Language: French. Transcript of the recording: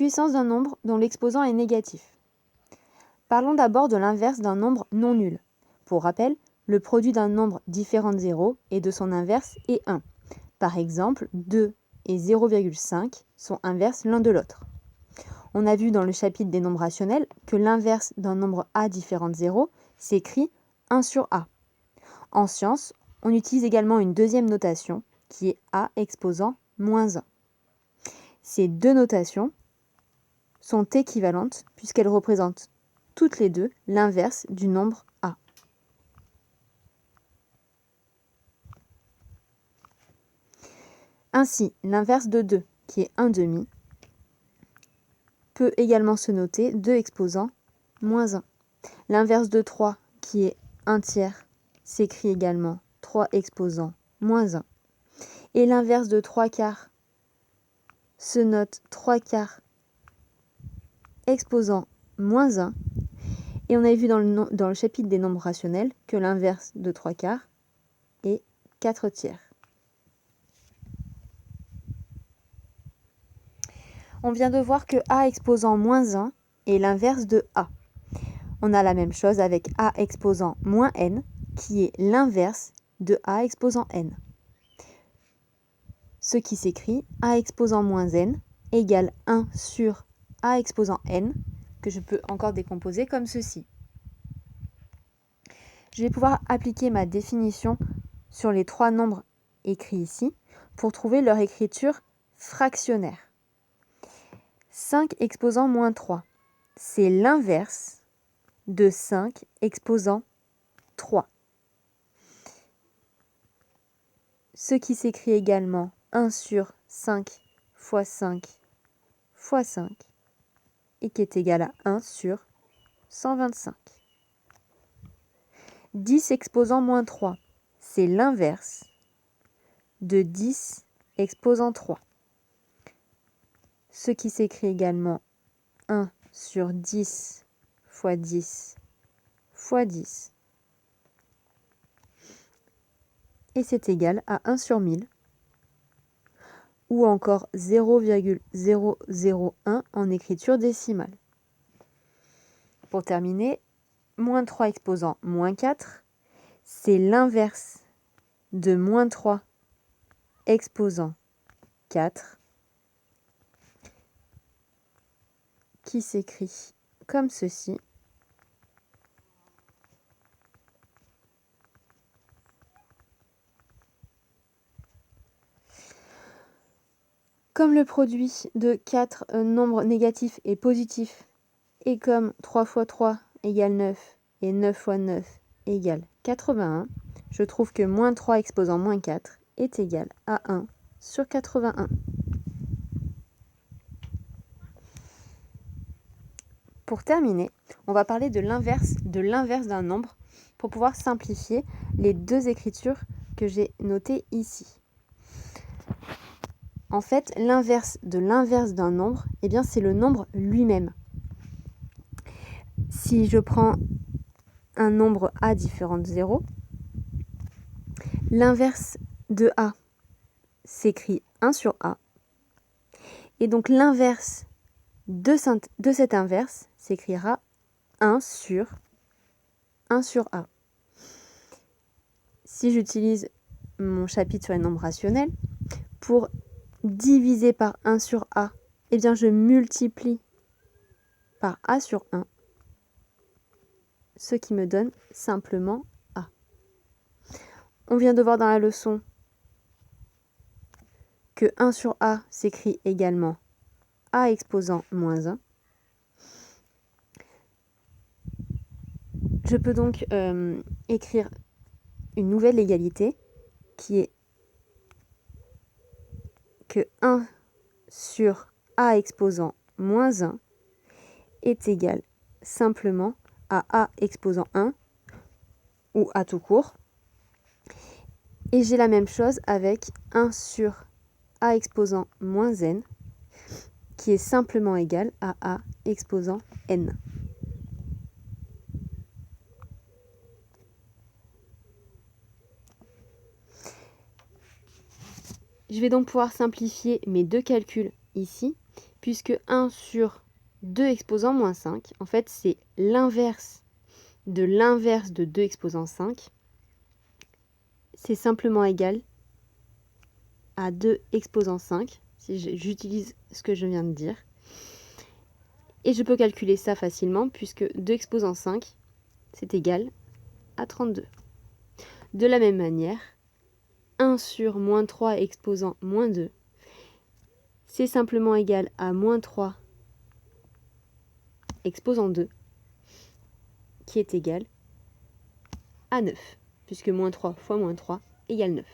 puissance d'un nombre dont l'exposant est négatif. Parlons d'abord de l'inverse d'un nombre non nul. Pour rappel, le produit d'un nombre différent de 0 et de son inverse est 1. Par exemple, 2 et 0,5 sont inverses l'un de l'autre. On a vu dans le chapitre des nombres rationnels que l'inverse d'un nombre a différent de 0 s'écrit 1 sur a. En sciences, on utilise également une deuxième notation qui est a exposant moins 1. Ces deux notations sont équivalentes puisqu'elles représentent toutes les deux l'inverse du nombre a. Ainsi, l'inverse de 2, qui est 1 demi, peut également se noter 2 exposant moins 1. L'inverse de 3, qui est 1 tiers, s'écrit également 3 exposant moins 1. Et l'inverse de 3 quarts se note 3 quarts exposant moins 1. Et on avait vu dans le chapitre des nombres rationnels que l'inverse de 3 quarts est 4 tiers. On vient de voir que a exposant moins 1 est l'inverse de a. On a la même chose avec a exposant moins n, qui est l'inverse de a exposant n. Ce qui s'écrit a exposant moins n égale 1 sur a exposant n, que je peux encore décomposer comme ceci. Je vais pouvoir appliquer ma définition sur les trois nombres écrits ici pour trouver leur écriture fractionnaire. 5 exposant moins 3, c'est l'inverse de 5 exposant 3. Ce qui s'écrit également 1 sur 5 fois 5 fois 5 et qui est égal à 1 sur 125. 10 exposant moins 3, c'est l'inverse de 10 exposant 3. Ce qui s'écrit également 1 sur 10 fois 10 fois 10. Et c'est égal à 1 sur 1000. Ou encore 0,001 en écriture décimale. Pour terminer, moins 3 exposant moins 4, c'est l'inverse de moins 3 exposant 4, qui s'écrit comme ceci. Comme le produit de 4 nombres négatifs est positif, et comme 3 fois 3 égale 9 et 9 fois 9 égale 81, je trouve que moins 3 exposant moins 4 est égal à 1 sur 81. Pour terminer, on va parler de l'inverse d'un nombre pour pouvoir simplifier les deux écritures que j'ai notées ici. En fait, l'inverse d'un nombre, eh bien, c'est le nombre lui-même. Si je prends un nombre a différent de 0, l'inverse de a s'écrit 1 sur a. Et donc l'inverse de cet inverse s'écrira 1 sur a. Si j'utilise mon chapitre sur les nombres rationnels, pour diviser par 1 sur a, eh bien je multiplie par a sur 1, ce qui me donne simplement a. On vient de voir dans la leçon que 1 sur a s'écrit également a exposant moins 1. Je peux donc écrire une nouvelle égalité qui est que 1 sur a exposant moins 1 est égal simplement à a exposant 1 ou a tout court. Et j'ai la même chose avec 1 sur a exposant moins n qui est simplement égal à a exposant n. Je vais donc pouvoir simplifier mes deux calculs ici, puisque 1 sur 2 exposant moins 5, en fait, c'est l'inverse de 2 exposant 5. C'est simplement égal à 2 exposant 5, si j'utilise ce que je viens de dire. Et je peux calculer ça facilement, puisque 2 exposant 5, c'est égal à 32. De la même manière, 1 sur moins 3 exposant moins 2, c'est simplement égal à moins 3 exposant 2, qui est égal à 9, puisque moins 3 fois moins 3 égale 9.